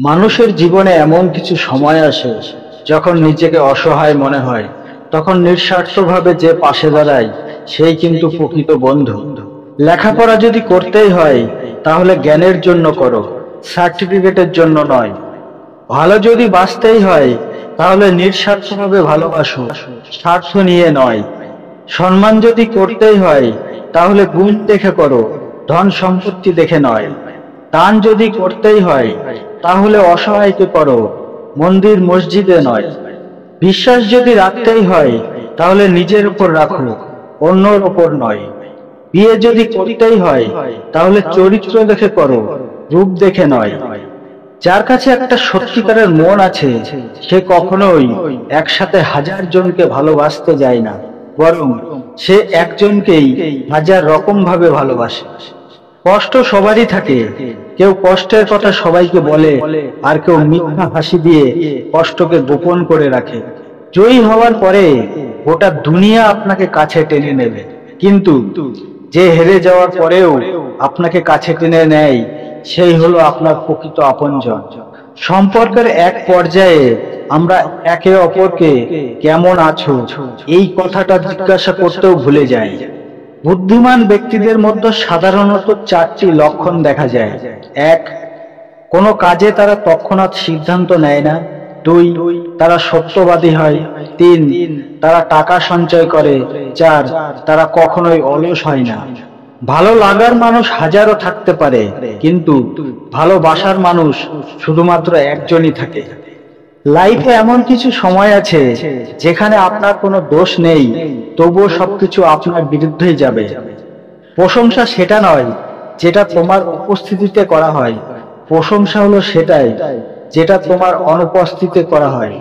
মানুষের জীবনে এমন কিছু সময় আসে যখন নিজেকে অসহায় মনে হয়, তখন নিঃস্বার্থভাবে যে পাশে দাঁড়ায় সেই কিন্তু প্রকৃত বন্ধু। লেখাপড়া যদি করতেই হয় তাহলে জ্ঞানের জন্য করো, সার্টিফিকেটের জন্য নয়। ভালো যদি বাঁচতেই হয় তাহলে নিঃস্বার্থভাবে ভালোবাসো, স্বার্থ নিয়ে নয়। সম্মান যদি করতেই হয় তাহলে গুণ দেখে করো, ধন সম্পত্তি দেখে নয়। দান যদি করতেই হয় তাহলে অসহায়কে করো, মন্দির মসজিদে নয়। বিশ্বাস যদি রাখতেই হয় তাহলে নিজের উপর রাখো, অন্যর উপর নয়। বিয়ে যদি করতেই হয় তাহলে চরিত্র দেখে করো, রূপ দেখে নয়। যার কাছে একটা সত্যিকারের মন আছে সে কখনোই একসাথে হাজার জনকে ভালোবাসতে যায় না, বরং সে একজনকেই হাজার রকম ভাবে ভালোবাসে। কষ্ট সবারই থাকে, কেউ কষ্টের কথা সবাইকে বলে, আর কেউ মিথ্যা হাসি দিয়ে কষ্টকে গোপন করে রাখে। জয়ী হওয়ার পরে গোটা দুনিয়া আপনাকে কাছে টেনে নেবে, কিন্তু যে হেরে যাওয়ার পরেও আপনাকে কাছে টেনে নেয় সেই হলো আপনার প্রকৃত আপনজন। সম্পর্কের এক পর্যায়ে আমরা একে অপরকে কেমন আছো এই কথাটা জিজ্ঞাসা করতেও ভুলে যাই। বুদ্ধিমান ব্যক্তিদের মধ্যে সাধারণত চারটি লক্ষণ দেখা যায়। এক, কোনো কাজে তারা তৎক্ষণাৎ সিদ্ধান্ত নেয় না। দুই, তারা সত্যবাদী হয়। তিন, তারা টাকা সঞ্চয় করে। চার, তারা কখনোই অলস হয় না। ভালো লাগার মানুষ হাজারো থাকতে পারে, কিন্তু ভালোবাসার মানুষ শুধুমাত্র একজনই থাকে। লাইফে এমন কিছু সময় আছে যেখানে আপনার কোনো দোষ নেই, তবুও সবকিছু আপনার বিরুদ্ধেই যাবে। প্রশংসা সেটা নয় যেটা তোমার উপস্থিতিতে করা হয়, প্রশংসা হলো সেটাই যেটা তোমার অনুপস্থিতিতে করা হয়।